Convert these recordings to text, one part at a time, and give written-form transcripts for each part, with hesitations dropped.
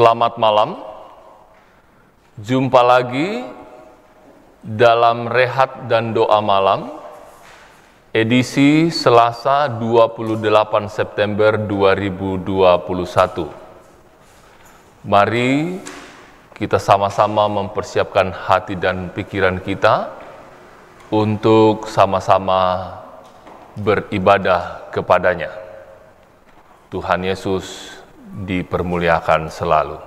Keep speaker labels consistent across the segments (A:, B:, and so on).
A: Selamat malam, jumpa lagi dalam Rehat dan Doa Malam, edisi Selasa 28 September 2021. Mari kita sama-sama mempersiapkan hati dan pikiran kita untuk sama-sama beribadah kepadanya. Tuhan Yesus dipermuliakan selalu.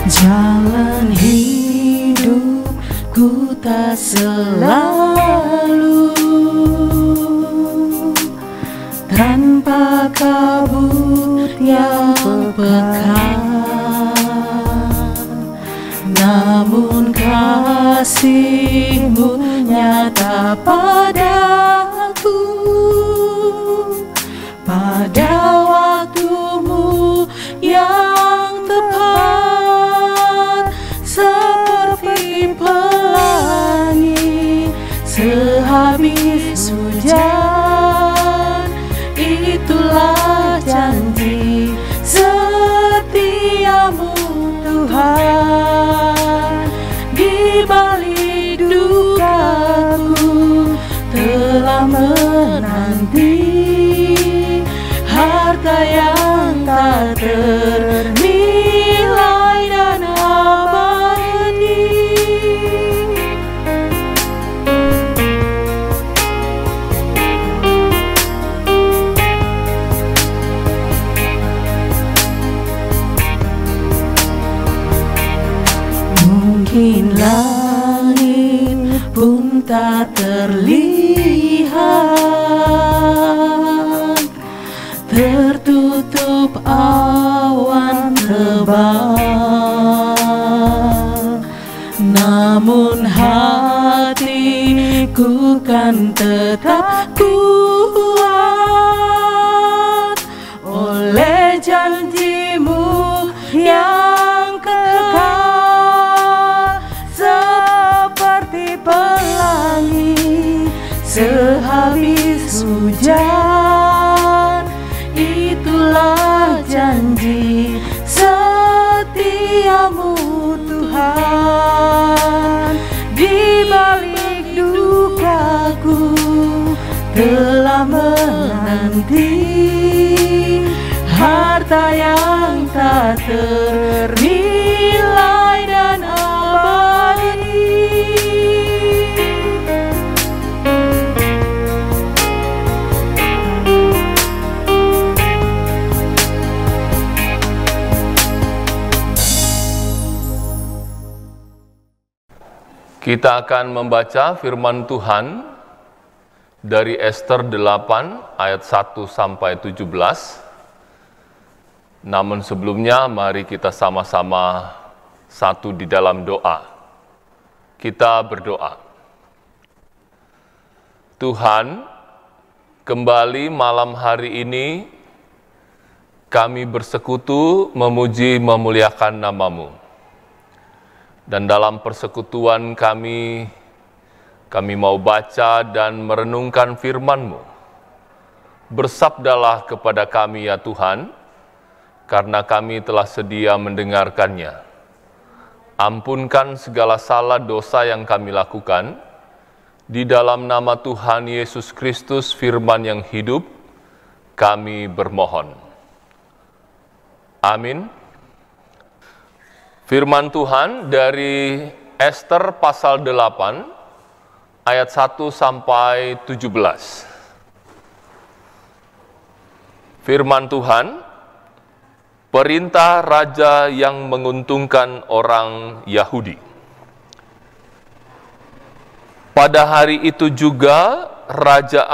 B: Jalan hidupku tak selalu tanpa kabut yang pekat, namun kasih-Mu nyata padaku pada waktu-Mu yang tepat, seperti pelangi sehabis hujan. Itulah janji setia-Mu Tuhan. Di balik dukaku telah menanti harta yang tak ternilai dan abadi. Mungkin langit pun tak terlihat, tertutup awan tebal, namun hatiku kan tetap kuat oleh janji-Mu yang kekal, seperti pelangi sehabis hujan. Itulah janji setia-Mu Tuhan. Di balik dukaku telah menanti harta yang tak ternilai dan abadi.
A: Kita akan membaca firman Tuhan dari Ester 8 ayat 1 sampai 17. Namun sebelumnya mari kita sama-sama satu di dalam doa. Kita berdoa. Tuhan, kembali malam hari ini kami bersekutu memuji memuliakan nama-Mu. Dan dalam persekutuan kami mau baca dan merenungkan firman-Mu. Bersabdalah kepada kami ya Tuhan, karena kami telah sedia mendengarkannya. Ampunkan segala salah dosa yang kami lakukan. Di dalam nama Tuhan Yesus Kristus, firman yang hidup, kami bermohon. Amin. Firman Tuhan dari Ester pasal 8 ayat 1 sampai 17. Firman Tuhan, perintah raja yang menguntungkan orang Yahudi. Pada hari itu juga Raja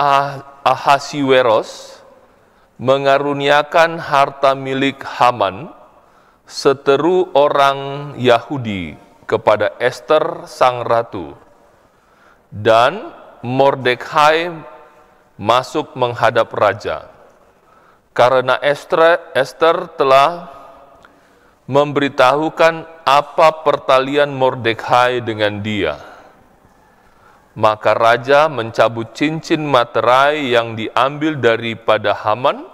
A: Ahasiweros mengaruniakan harta milik Haman, seteru orang Yahudi, kepada Ester sang ratu, dan Mordekhai masuk menghadap raja. Karena Ester telah memberitahukan apa pertalian Mordekhai dengan dia. Maka raja mencabut cincin materai yang diambil daripada Haman,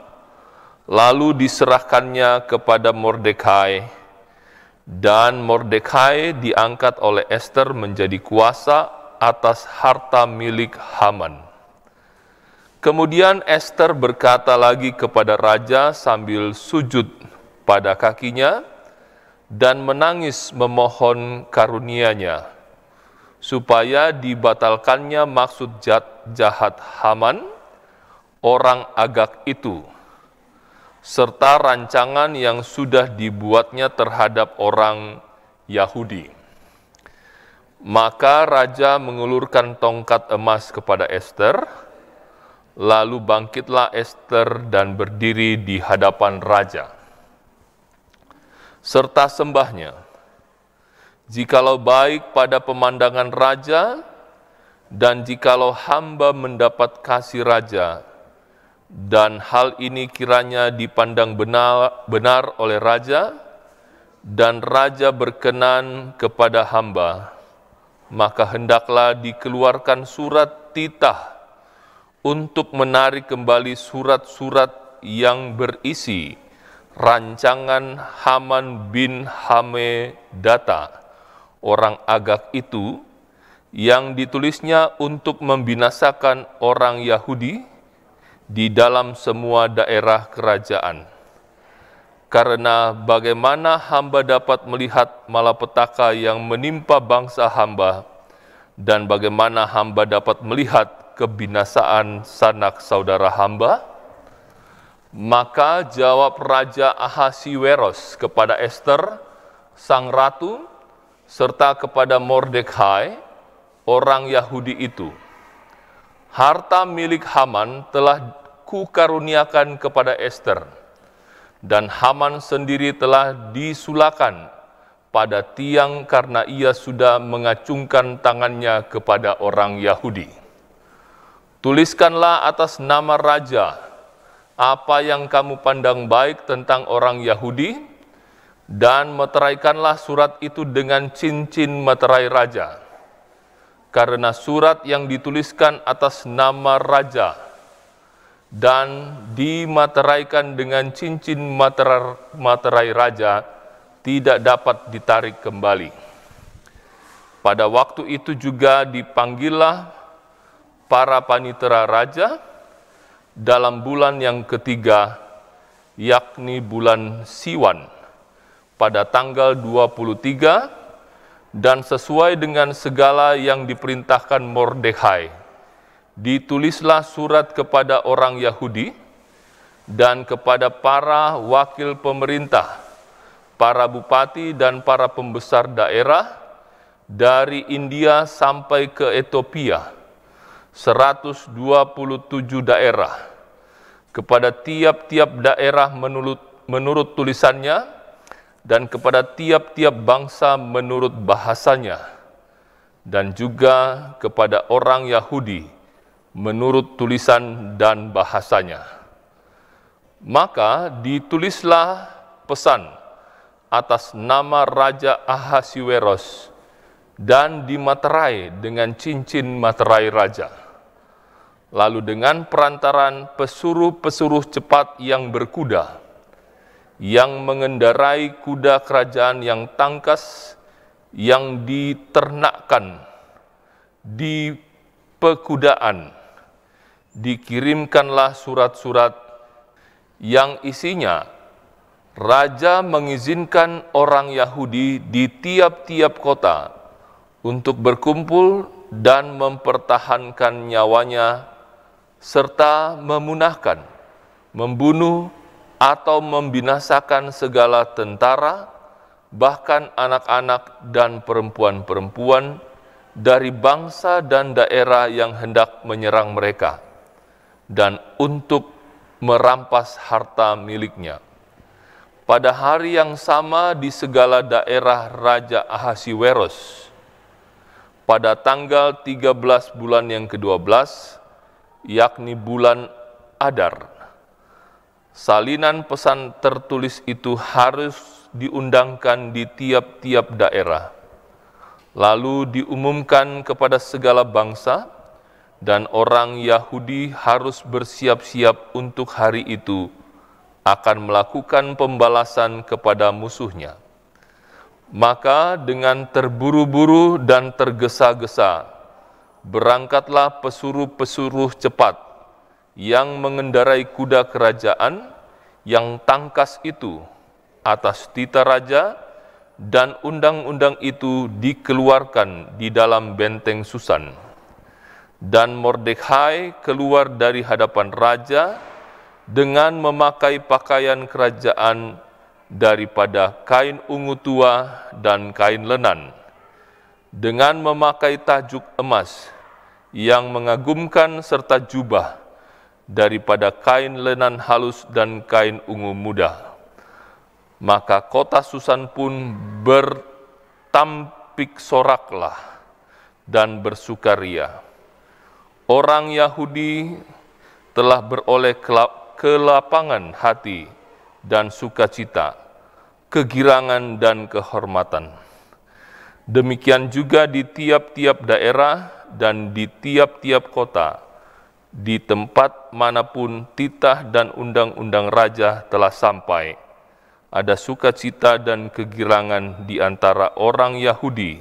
A: lalu diserahkannya kepada Mordekhai, dan Mordekhai diangkat oleh Ester menjadi kuasa atas harta milik Haman. Kemudian Ester berkata lagi kepada raja sambil sujud pada kakinya dan menangis memohon karunia-Nya, supaya dibatalkannya maksud jahat Haman, orang Agag itu, serta rancangan yang sudah dibuatnya terhadap orang Yahudi. Maka raja mengulurkan tongkat emas kepada Ester, lalu bangkitlah Ester dan berdiri di hadapan raja, serta sembahnya. Jikalau baik pada pemandangan raja, dan jikalau hamba mendapat kasih raja, dan hal ini kiranya dipandang benar oleh raja, dan raja berkenan kepada hamba, maka hendaklah dikeluarkan surat titah untuk menarik kembali surat-surat yang berisi rancangan Haman bin Hamedata, orang Agag itu, yang ditulisnya untuk membinasakan orang Yahudi di dalam semua daerah kerajaan. Karena bagaimana hamba dapat melihat malapetaka yang menimpa bangsa hamba, dan bagaimana hamba dapat melihat kebinasaan sanak saudara hamba? Maka jawab Raja Ahasiweros kepada Ester, sang ratu, serta kepada Mordekhai, orang Yahudi itu, harta milik Haman telah kukaruniakan kepada Ester, dan Haman sendiri telah disulakan pada tiang karena ia sudah mengacungkan tangannya kepada orang Yahudi. Tuliskanlah atas nama raja apa yang kamu pandang baik tentang orang Yahudi, dan meteraikanlah surat itu dengan cincin materai raja. Karena surat yang dituliskan atas nama raja dan dimateraikan dengan cincin materai raja tidak dapat ditarik kembali. Pada waktu itu juga dipanggillah para panitera raja dalam bulan yang ketiga, yakni bulan Siwan, pada tanggal 23, dan sesuai dengan segala yang diperintahkan Mordekhai, ditulislah surat kepada orang Yahudi dan kepada para wakil pemerintah, para bupati dan para pembesar daerah dari India sampai ke Ethiopia, 127 daerah, kepada tiap-tiap daerah menurut tulisannya, dan kepada tiap-tiap bangsa menurut bahasanya, dan juga kepada orang Yahudi menurut tulisan dan bahasanya. Maka ditulislah pesan atas nama Raja Ahasiweros dan dimaterai dengan cincin materai raja. Lalu dengan perantaran pesuruh-pesuruh cepat yang berkuda, yang mengendarai kuda kerajaan yang tangkas, yang diternakkan di pekudaan, dikirimkanlah surat-surat yang isinya raja mengizinkan orang Yahudi di tiap-tiap kota untuk berkumpul dan mempertahankan nyawanya, serta memunahkan, membunuh, atau membinasakan segala tentara, bahkan anak-anak dan perempuan-perempuan dari bangsa dan daerah yang hendak menyerang mereka, dan untuk merampas harta miliknya. Pada hari yang sama di segala daerah Raja Ahasiweros, pada tanggal 13 bulan yang ke-12, yakni bulan Adar, salinan pesan tertulis itu harus diundangkan di tiap-tiap daerah, lalu diumumkan kepada segala bangsa, dan orang Yahudi harus bersiap-siap untuk hari itu akan melakukan pembalasan kepada musuhnya. Maka dengan terburu-buru dan tergesa-gesa, berangkatlah pesuruh-pesuruh cepat yang mengendarai kuda kerajaan yang tangkas itu atas tita raja, dan undang-undang itu dikeluarkan di dalam benteng Susan. Dan Mordekhai keluar dari hadapan raja dengan memakai pakaian kerajaan daripada kain ungu tua dan kain lenan, dengan memakai tajuk emas yang mengagumkan serta jubah daripada kain lenan halus dan kain ungu muda. Maka kota Susan pun bertampik soraklah dan bersukaria. Orang Yahudi telah beroleh kelapangan hati dan sukacita, kegirangan dan kehormatan. Demikian juga di tiap-tiap daerah dan di tiap-tiap kota, di tempat manapun titah dan undang-undang raja telah sampai, ada sukacita dan kegirangan di antara orang Yahudi,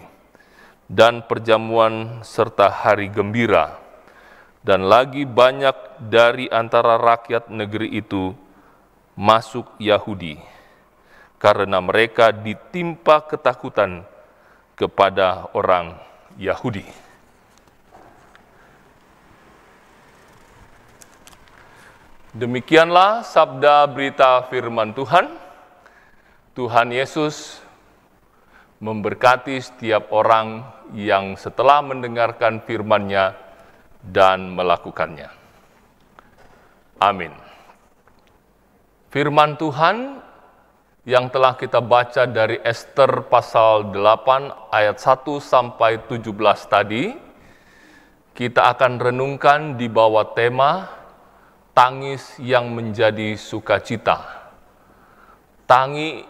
A: dan perjamuan serta hari gembira. Dan lagi banyak dari antara rakyat negeri itu masuk Yahudi, karena mereka ditimpa ketakutan kepada orang Yahudi. Demikianlah sabda berita firman Tuhan. Tuhan Yesus memberkati setiap orang yang setelah mendengarkan firman-Nya dan melakukannya. Amin. Firman Tuhan yang telah kita baca dari Ester pasal 8 ayat 1 sampai 17 tadi, kita akan renungkan di bawah tema tangis yang menjadi sukacita. Tangi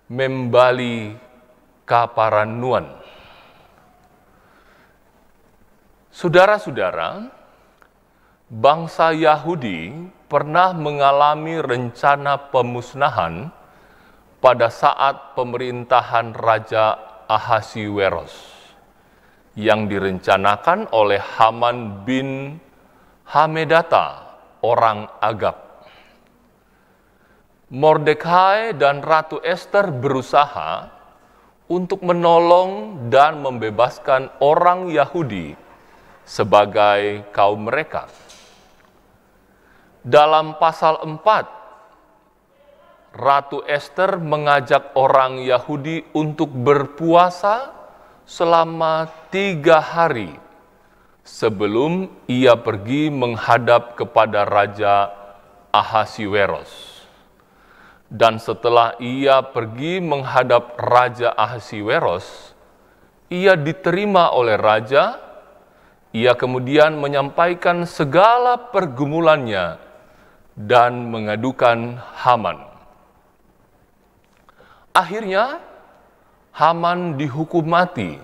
A: membali kaparanuan. Saudara-saudara, bangsa Yahudi pernah mengalami rencana pemusnahan pada saat pemerintahan Raja Ahasiweros yang direncanakan oleh Haman bin Hamedata, orang Agag. Mordekhai dan Ratu Ester berusaha untuk menolong dan membebaskan orang Yahudi sebagai kaum mereka. Dalam pasal 4, Ratu Ester mengajak orang Yahudi untuk berpuasa selama 3 hari sebelum ia pergi menghadap kepada Raja Ahasiweros. Dan setelah ia pergi menghadap Raja Ahasiweros, ia diterima oleh Raja. Ia kemudian menyampaikan segala pergumulannya dan mengadukan Haman. Akhirnya, Haman dihukum mati.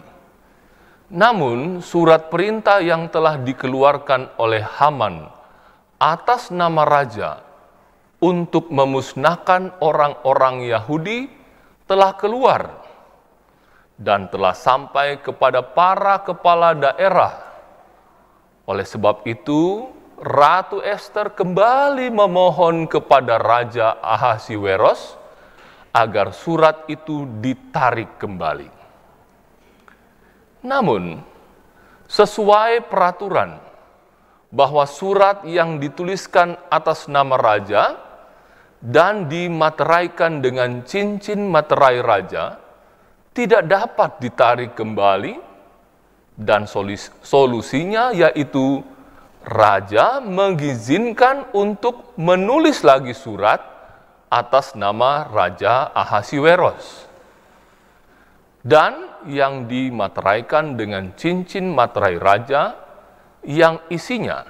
A: Namun, surat perintah yang telah dikeluarkan oleh Haman atas nama raja untuk memusnahkan orang-orang Yahudi telah keluar dan telah sampai kepada para kepala daerah. Oleh sebab itu, Ratu Ester kembali memohon kepada Raja Ahasiweros agar surat itu ditarik kembali. Namun, sesuai peraturan bahwa surat yang dituliskan atas nama raja dan dimateraikan dengan cincin materai raja tidak dapat ditarik kembali, dan solusinya yaitu raja mengizinkan untuk menulis lagi surat atas nama Raja Ahasiweros. Dan yang dimateraikan dengan cincin materai raja yang isinya,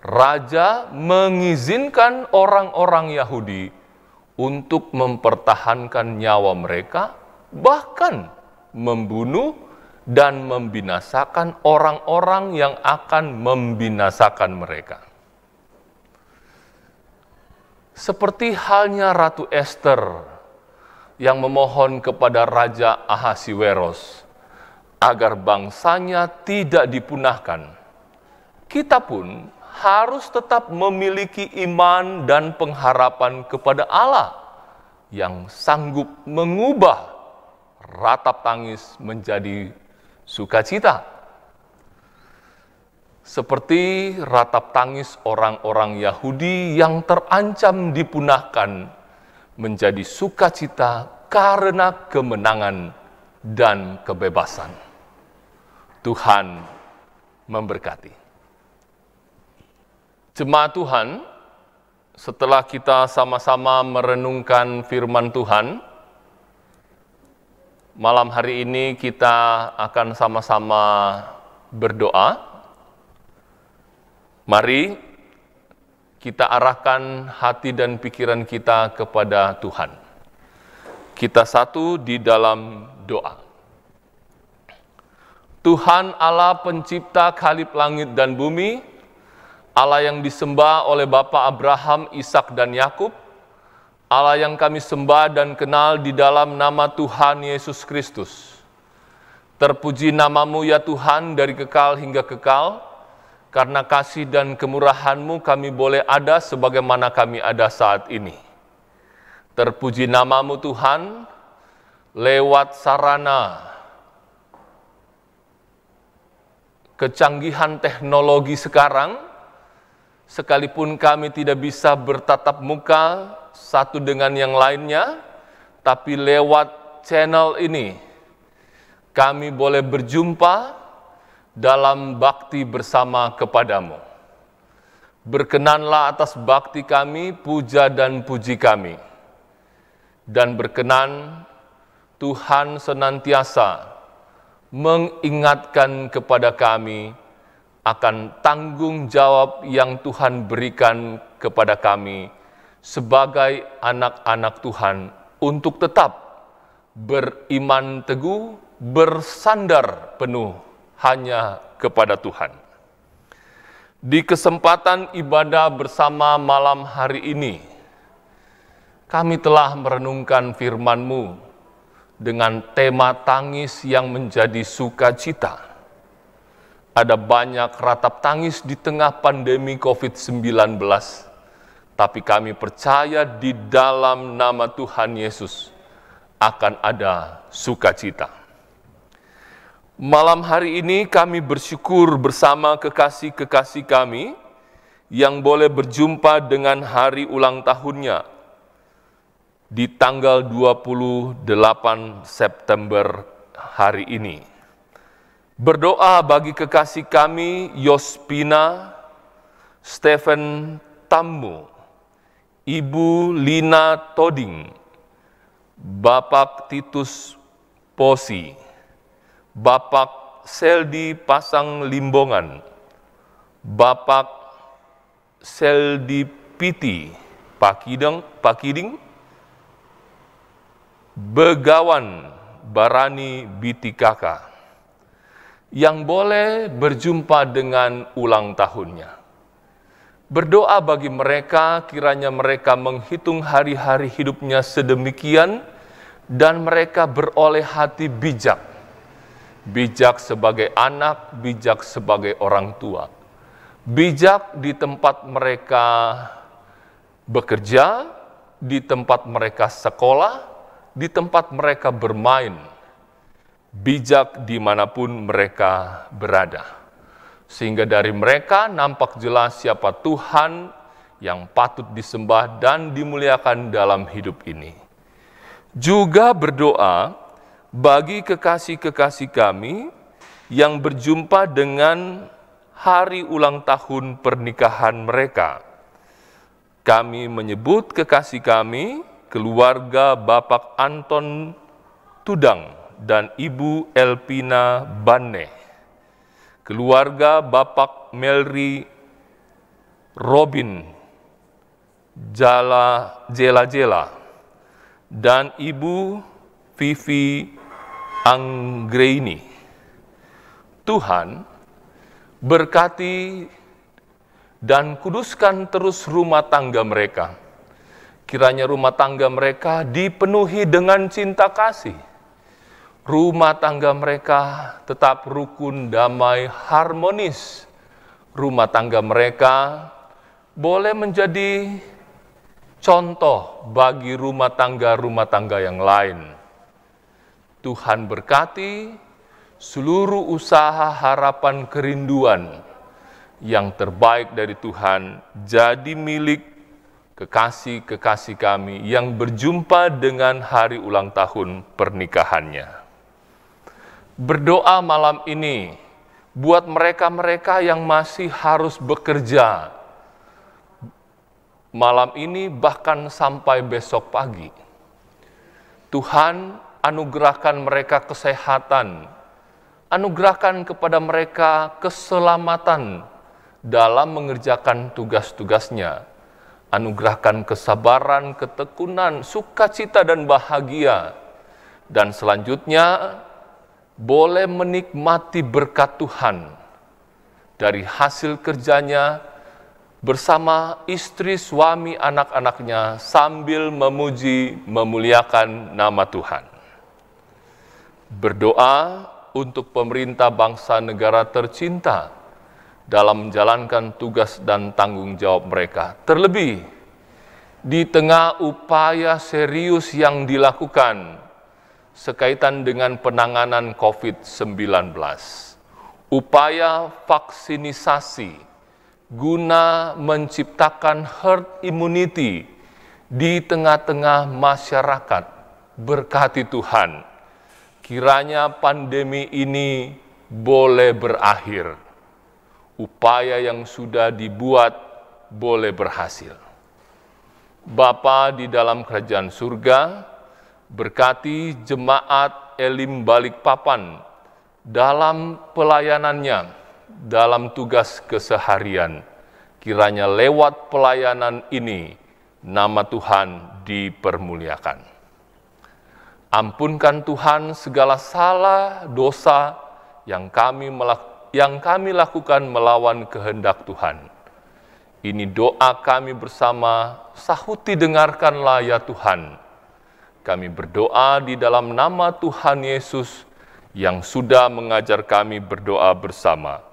A: raja mengizinkan orang-orang Yahudi untuk mempertahankan nyawa mereka, bahkan membunuh dan membinasakan orang-orang yang akan membinasakan mereka. Seperti halnya Ratu Ester yang memohon kepada Raja Ahasiweros agar bangsanya tidak dipunahkan, kita pun harus tetap memiliki iman dan pengharapan kepada Allah yang sanggup mengubah ratap tangis menjadi sukacita. Seperti ratap tangis orang-orang Yahudi yang terancam dipunahkan menjadi sukacita karena kemenangan dan kebebasan. Tuhan memberkati. Jemaat Tuhan, setelah kita sama-sama merenungkan firman Tuhan, malam hari ini kita akan sama-sama berdoa. Mari kita arahkan hati dan pikiran kita kepada Tuhan. Kita satu di dalam doa. Tuhan Allah pencipta khalif langit dan bumi, Allah yang disembah oleh Bapa Abraham, Ishak dan Yakub, Allah yang kami sembah dan kenal di dalam nama Tuhan Yesus Kristus. Terpuji namamu ya Tuhan dari kekal hingga kekal, karena kasih dan kemurahan-Mu kami boleh ada sebagaimana kami ada saat ini. Terpuji namamu Tuhan, lewat sarana kecanggihan teknologi sekarang, sekalipun kami tidak bisa bertatap muka satu dengan yang lainnya, tapi lewat channel ini, kami boleh berjumpa dalam bakti bersama kepadamu. Berkenanlah atas bakti kami, puja dan puji kami. Dan berkenan Tuhan senantiasa mengingatkan kepada kami akan tanggung jawab yang Tuhan berikan kepada kami sebagai anak-anak Tuhan untuk tetap beriman teguh, bersandar penuh hanya kepada Tuhan. Di kesempatan ibadah bersama malam hari ini, kami telah merenungkan firman-Mu dengan tema tangis yang menjadi sukacita. Ada banyak ratap tangis di tengah pandemi COVID-19, tapi kami percaya di dalam nama Tuhan Yesus akan ada sukacita. Malam hari ini kami bersyukur bersama kekasih-kekasih kami yang boleh berjumpa dengan hari ulang tahunnya di tanggal 28 September hari ini. Berdoa bagi kekasih kami Yospina, Stephen Tammu, Ibu Lina Toding, Bapak Titus Posi, Bapak Seldi Pasang Limbongan, Bapak Seldi Piti Pakiding, Begawan Barani Bitikaka, yang boleh berjumpa dengan ulang tahunnya. Berdoa bagi mereka, kiranya mereka menghitung hari-hari hidupnya sedemikian, dan mereka beroleh hati bijak. Bijak sebagai anak, bijak sebagai orang tua. Bijak di tempat mereka bekerja, di tempat mereka sekolah, di tempat mereka bermain. Bijak dimanapun mereka berada. Sehingga dari mereka nampak jelas siapa Tuhan yang patut disembah dan dimuliakan dalam hidup ini. Juga berdoa bagi kekasih-kekasih kami yang berjumpa dengan hari ulang tahun pernikahan mereka. Kami menyebut kekasih kami, keluarga Bapak Anton Tudang dan Ibu Elpina Banne, keluarga Bapak Melri Robin Jela, dan Ibu Vivi Anggraini. Tuhan, berkati dan kuduskan terus rumah tangga mereka. Kiranya rumah tangga mereka dipenuhi dengan cinta kasih. Rumah tangga mereka tetap rukun, damai, harmonis. Rumah tangga mereka boleh menjadi contoh bagi rumah tangga yang lain. Tuhan berkati seluruh usaha harapan kerinduan yang terbaik dari Tuhan jadi milik kekasih-kekasih kami yang berjumpa dengan hari ulang tahun pernikahannya. Berdoa malam ini buat mereka-mereka yang masih harus bekerja malam ini bahkan sampai besok pagi. Tuhan anugerahkan mereka kesehatan, anugerahkan kepada mereka keselamatan dalam mengerjakan tugas-tugasnya, anugerahkan kesabaran, ketekunan, sukacita dan bahagia, dan selanjutnya boleh menikmati berkat Tuhan dari hasil kerjanya bersama istri, suami, anak-anaknya sambil memuji, memuliakan nama Tuhan. Berdoa untuk pemerintah bangsa negara tercinta dalam menjalankan tugas dan tanggung jawab mereka. Terlebih di tengah upaya serius yang dilakukan sekaitan dengan penanganan COVID-19, upaya vaksinisasi guna menciptakan herd immunity di tengah-tengah masyarakat. Berkati Tuhan, kiranya pandemi ini boleh berakhir. Upaya yang sudah dibuat boleh berhasil. Bapa di dalam kerajaan surga, berkati jemaat Elim Balikpapan dalam pelayanannya, dalam tugas keseharian. Kiranya lewat pelayanan ini, nama Tuhan dipermuliakan. Ampunkan Tuhan segala salah dosa yang kami lakukan melawan kehendak Tuhan. Ini doa kami bersama, sahuti dengarkanlah ya Tuhan. Kami berdoa di dalam nama Tuhan Yesus yang sudah mengajar kami berdoa bersama.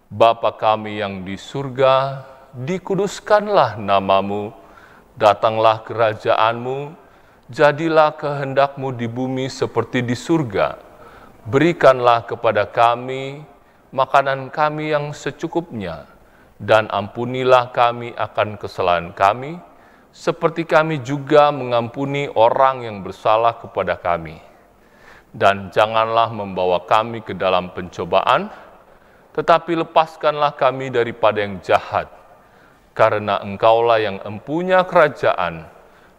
A: Bapa kami yang di surga, dikuduskanlah namamu, datanglah kerajaanmu, jadilah kehendak-Mu di bumi seperti di surga. Berikanlah kepada kami makanan kami yang secukupnya, dan ampunilah kami akan kesalahan kami, seperti kami juga mengampuni orang yang bersalah kepada kami. Dan janganlah membawa kami ke dalam pencobaan, tetapi lepaskanlah kami daripada yang jahat, karena Engkaulah yang empunya kerajaan,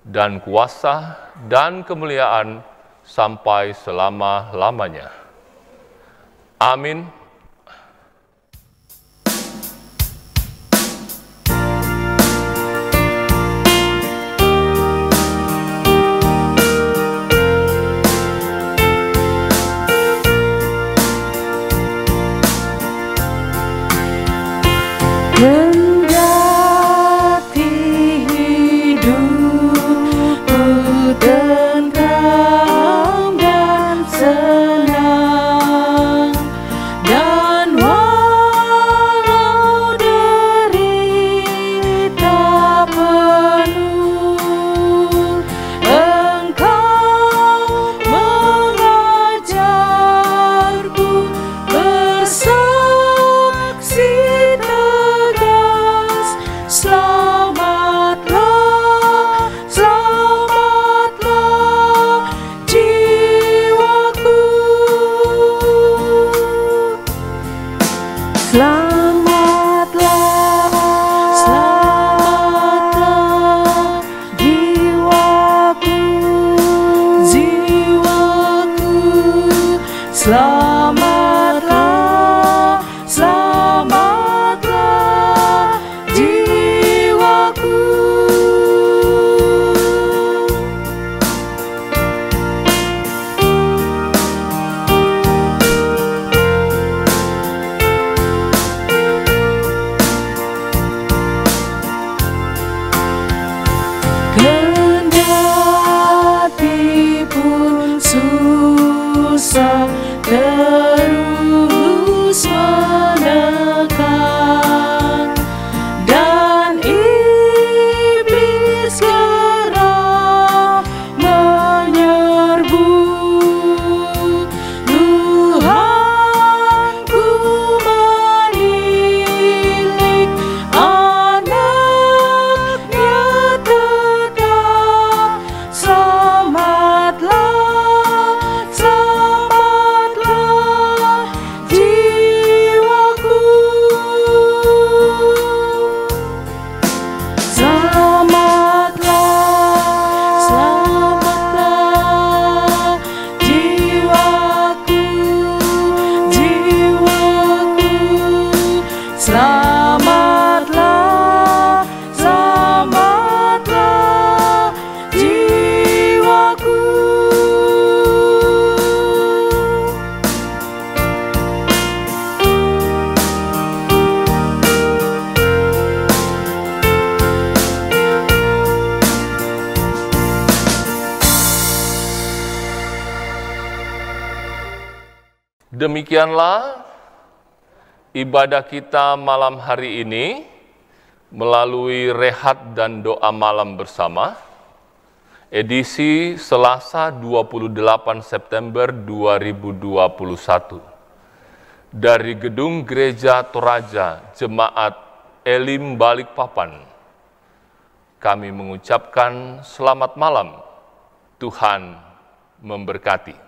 A: dan kuasa, dan kemuliaan, sampai selama-lamanya. Amin.
B: Kendati hidupku tentram dan senang, dan dosa terus mendekat, dan iblis kerap menyerbu. Tuhan ku menilik anaknya tetap. Selamatlah, selamatlah jiwaku. Selamatlah, selamatlah jiwaku, jiwaku. Selamatlah, selamatlah jiwaku.
A: Demikianlah ibadah kita malam hari ini melalui rehat dan doa malam bersama, edisi Selasa 28 September 2021 dari Gedung Gereja Toraja Jemaat Elim Balikpapan. Kami mengucapkan selamat malam, Tuhan memberkati.